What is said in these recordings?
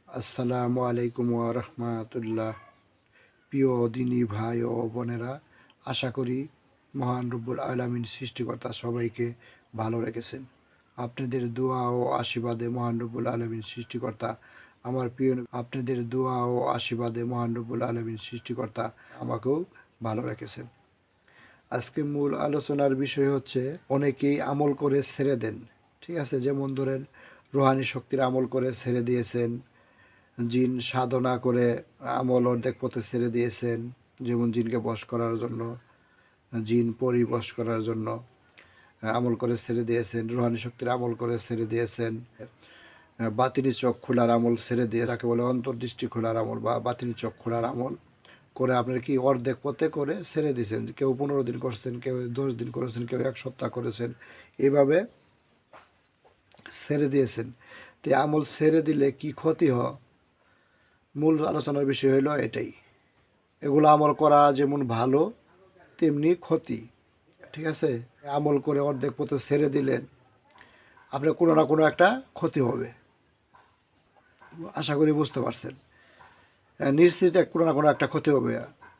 আসসালামু আলাইকুম ওয়া রাহমাতুল্লাহ। প্রিয় দিনী ভাই ও বোনেরা, আশা করি মহান রব্বুল আলামিন সৃষ্টিকর্তা সবাইকে ভালো রেখেছেন। আপনাদের দোয়া ও আশীর্বাদে মহান রব্বুল আলামিন সৃষ্টিকর্তা আপনাদের দোয়া ও আশীর্বাদে মহান রব্বুল আলামিন সৃষ্টিকর্তা আমাকেও ভালো রেখেছেন। আজকে মূল আলোচনার বিষয় হচ্ছে অনেকেই আমল করে ছেড়ে দেন। ঠিক আছে, যেমন ধরেন রুহানি শক্তির আমল করে ছেড়ে দিয়েছেন, জিন সাধনা করে আমল অর্ধেক পথে ছেড়ে দিয়েছেন, যেমন জিনকে বশ করার জন্য, জিন পরি বশ করার জন্য আমল করে ছেড়ে দিয়েছেন, রুহানি শক্তির আমল করে ছেড়ে দিয়েছেন, বাতিনি চোখ খোলার আমল ছেড়ে দিয়ে তাকে বলে অন্তর্দৃষ্টি খোলার আমল বা বাতিনি চোখ খোলার আমল করে আপনার কি অর্ধেক পথে করে ছেড়ে দিয়েছেন। কেউ 15 দিন করছেন, কেউ 10 দিন করেছেন, কেউ 1 সপ্তাহ করেছেন, এইভাবে ছেড়ে দিয়েছেন। তো আমল ছেড়ে দিলে কি ক্ষতি হয়, মূল আলোচনার বিষয় হলো এটাই। এগুলো আমল করা যেমন ভালো তেমনি ক্ষতি। ঠিক আছে, আমল করে অর্ধেক পথে ছেড়ে দিলেন, আপনার কোনো না কোনো একটা ক্ষতি হবে। আশা করি বুঝতে পারছেন। নিশ্চিত কোনো না কোনো একটা ক্ষতি হবে,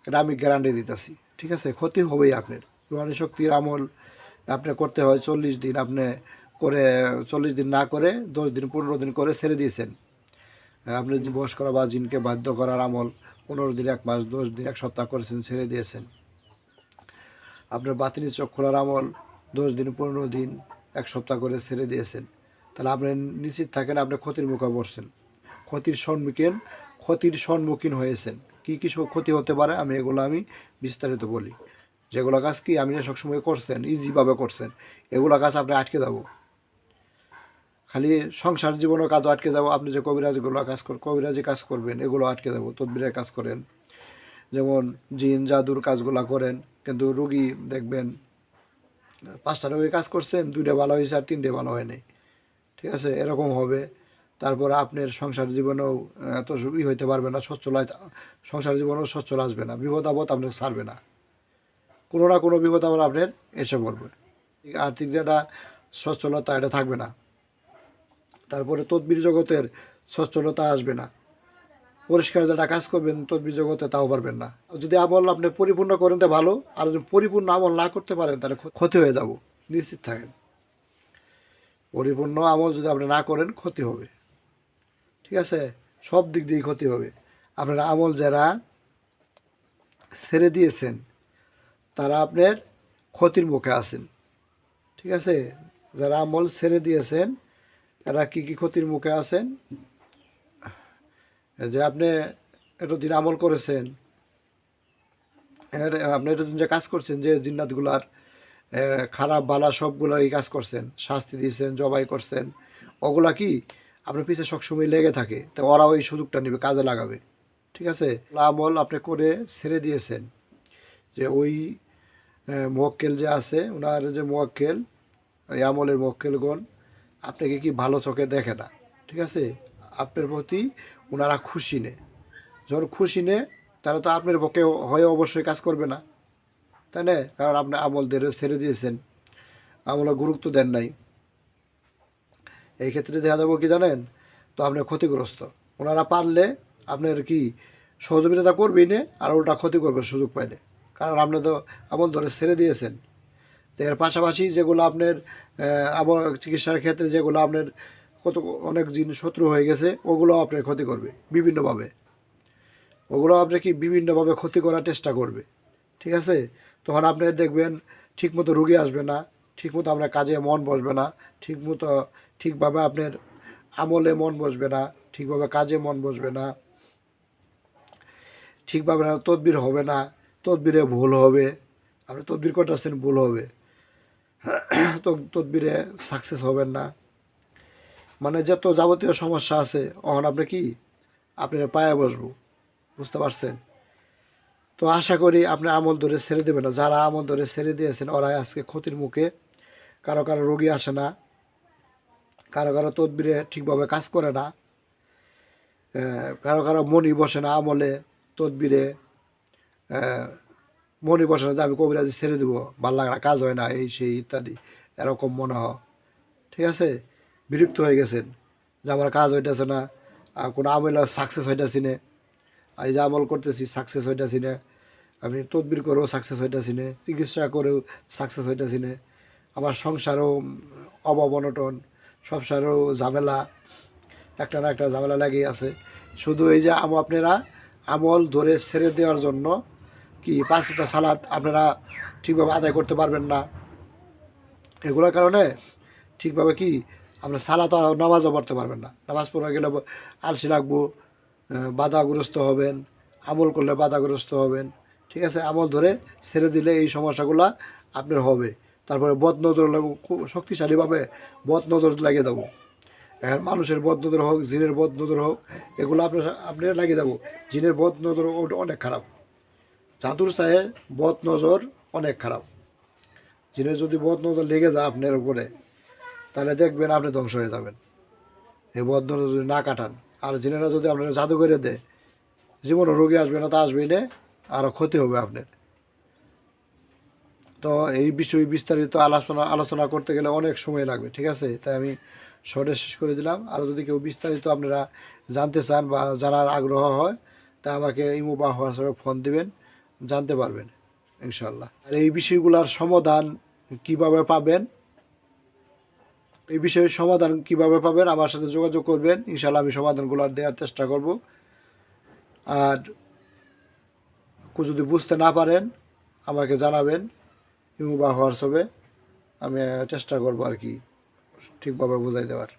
এটা আমি গ্যারান্টি দিতেছি। ঠিক আছে, ক্ষতি হবেই আপনার। রুহানি শক্তির আমল আপনি করতে হয় 40 দিন, আপনি করে 40 দিন না করে 10 দিন 15 দিন করে ছেড়ে দিয়েছেন। আপনি যে বশ করা বা জিনকে বাধ্য করার আমল 15 দিন, 1 মাস, 10 দিন, 1 সপ্তাহ করেছেন, ছেড়ে দিয়েছেন। আপনার বাতিনি চোখ খোলার আমল 10 দিন, 15 দিন, 1 সপ্তাহ করে ছেড়ে দিয়েছেন। তাহলে আপনি নিশ্চিত থাকেন আপনি ক্ষতির মুখে পড়ছেন, ক্ষতির সম্মুখীন হয়েছেন। কী কী ক্ষতি হতে পারে আমি বিস্তারিত বলি। যেগুলো কাজ কি আপনি সবসময় করছেন, ইজিভাবে করছেন, এগুলো কাজ আপনি আটকে যাব। খালি সংসার জীবনের কাজও আটকে যাব। আপনি যে কবিরাজি কাজ করবেন, এগুলো আটকে যাব। তদবিরের কাজ করেন, যেমন জিন জাদুর কাজগুলো করেন, কিন্তু রুগী দেখবেন 5টা রোগী কাজ করছেন, 2টা ভালো হয়েছে আর 3টে ভালো হয়নি। ঠিক আছে, এরকম হবে। তারপর আপনার সংসার জীবনেও এত হইতে পারবে না, সংসার জীবনেও সচ্ছল আসবে না, বিপদ আপদ আপনার ছাড়বে না, কোনো না কোনো বিপদ আবার আপনার এসে পড়বে। আর্থিক যেটা সচ্ছলতা এটা থাকবে না। তারপরে তদবির জগতের সচ্ছলতা আসবে না। পরিষ্কার যেটা কাজ করবেন তদবির জগতে তাও পারবেন না। যদি আমল আপনি পরিপূর্ণ করেন তো ভালো, আর যদি পরিপূর্ণ আমল না করতে পারেন তাহলে ক্ষতি হয়ে যাব, নিশ্চিত থাকেন। পরিপূর্ণ আমল যদি আপনি না করেন ক্ষতি হবে। ঠিক আছে, সব দিক দিয়েই ক্ষতি হবে। আপনার আমল যারা ছেড়ে দিয়েছেন তারা আপনার ক্ষতির মুখে আছেন। ঠিক আছে, যারা আমল ছেড়ে দিয়েছেন তারা কী কী ক্ষতির মুখে আছেন, যে আপনি এতদিন আমল করেছেন, আপনি এতদিন যে কাজ করছেন, যে জিন্নাতগুলার খারাপ বালা সবগুলার এই কাজ করছেন, শাস্তি দিয়েছেন, জবাই করছেন, ওগুলা কি আপনার পিছে সবসময় লেগে থাকে, তো ওরাও এই সুযোগটা নেবে, কাজে লাগাবে। ঠিক আছে, আমল আপনি করে ছেড়ে দিয়েছেন, যে ওই মোয়াক্কেল যে আছে, ওনার যে মোয়াক্কেল, এই আমলের মোয়াক্কেলগণ আপনাকে কি ভালো চোখে দেখে না। ঠিক আছে, আপনার প্রতি ওনারা খুশি নে। যখন খুশি নে তাহলে তো আপনার পক্ষে হয়ে অবশ্যই কাজ করবে না, তাই না? কারণ আপনি আমল ছেড়ে দিয়েছেন, আমলে গুরুত্ব দেন নাই। এই ক্ষেত্রে দেখা যাবো কি জানেন, তো আপনার ক্ষতিগ্রস্ত। ওনারা পারলে আপনার কি সহযোগিতা করবেই না, আর ওটা ক্ষতি করবে সুযোগ পাইলে, কারণ আপনি তো আমল ধরে ছেড়ে দিয়েছেন। তো এর পাশাপাশি যেগুলো আপনার আমল চিকিৎসার ক্ষেত্রে যেগুলো আপনার অনেক জিন শত্রু হয়ে গেছে, ওগুলো আপনার ক্ষতি করবে বিভিন্নভাবে। ওগুলো আপনি কি বিভিন্নভাবে ক্ষতি করার চেষ্টা করবে। ঠিক আছে, তখন আপনি দেখবেন ঠিকমতো রুগী আসবে না, ঠিকমতো আপনার কাজে মন বসবে না, ঠিকভাবে আপনার আমলে মন বসবে না, ঠিকভাবে কাজে মন বসবে না, ঠিকভাবে তদবির হবে না, তদবিরে ভুল হবে, আপনি তদবির করতেছেন ভুল হবে, তো তদবিরে সাকসেস হবেন না। মানে যত যাবতীয় সমস্যা আছে তখন আপনি কি আপনার পায়ে বসবো, বুঝতে পারছেন? তো আশা করি আপনি আমল ধরে ছেড়ে দেবেন না। যারা আমল ধরে ছেড়ে দিয়েছেন ওরাই আজকে ক্ষতির মুখে। কারো কারো রোগী আসে না, কারো কারো তদবিরে ঠিকভাবে কাজ করে না, কারো কারো মনই বসে না আমলে, তদবিরে মনই বসে না যে আমি কবিরাজি ছেড়ে দেবো, ভাল লাগে না, কাজ হয় না, এই সেই ইত্যাদি, এরকম মনে হয়। ঠিক আছে, বিরক্ত হয়ে গেছেন যে আমার কাজ হইতেছে না, কোনো আমল সাকসেস হইতেছি না, এই যে আমল করতেছি সাকসেস হইতেছি না, আমি তদবির করেও সাকসেস হইতেছি না, চিকিৎসা করেও সাকসেস হইতেছি না, আমার সংসারও অভাব অনটন, সংসারও ঝামেলা, একটা না একটা ঝামেলা লেগেই আছে। শুধু এই যে আপনারা আমল ধরে ছেড়ে দেওয়ার জন্য কি 5 ওয়াক্ত সালাত আপনারা ঠিকভাবে আদায় করতে পারবেন না, এগুলোর কারণে ঠিকভাবে কি আপনার সালাত নামাজও পড়তে পারবেন না, নামাজ পড়া গেলে আলসি লাগবো, বাধাগ্রস্ত হবেন, আমল করলে বাধাগ্রস্ত হবেন। ঠিক আছে, আমল ধরে ছেড়ে দিলে এই সমস্যাগুলো আপনার হবে। তারপরে বদ নজর খুব শক্তিশালীভাবে বদ নজর লাগিয়ে দেবো। এখন মানুষের বদ নজর হোক, জিনের বদ নজর হোক, এগুলো আপনার লাগিয়ে দেবো। জিনের বদ নজর ওটা অনেক খারাপ, জাদুর চায়ে বদ নজর অনেক খারাপ। জিনের যদি বদ নজর লেগে যায় আপনার উপরে, তাহলে দেখবেন আপনি ধ্বংস হয়ে যাবেন, এই বদ নজর যদি না কাটান। আর জিনেরা যদি আপনার জাদু করে দেয়, জীবনে রোগী আসবে না, তা আসবেই না, আরও ক্ষতি হবে আপনার। তো এই বিষয়ে বিস্তারিত আলোচনা করতে গেলে অনেক সময় লাগবে। ঠিক আছে, তাই আমি শর্টে শেষ করে দিলাম। আর যদি কেউ বিস্তারিত আপনারা জানতে চান বা জানার আগ্রহ হয়, তা আমাকে ইমো বা হোয়াটসঅ্যাপে ফোন দিবেন, জানতে পারবেন ইনশাল্লাহ। আর এই বিষয়গুলোর সমাধান কিভাবে পাবেন, এই বিষয়ের সমাধান কিভাবে পাবেন আমার সাথে যোগাযোগ করবেন, ইনশাল্লাহ আমি সমাধানগুলো দেওয়ার চেষ্টা করব। আর যদি বুঝতে না পারেন আমাকে জানাবেন ইমো বা হোয়াটসঅ্যাপে, আমি চেষ্টা করবো আর কি ঠিকভাবে বোঝাই দেওয়ার।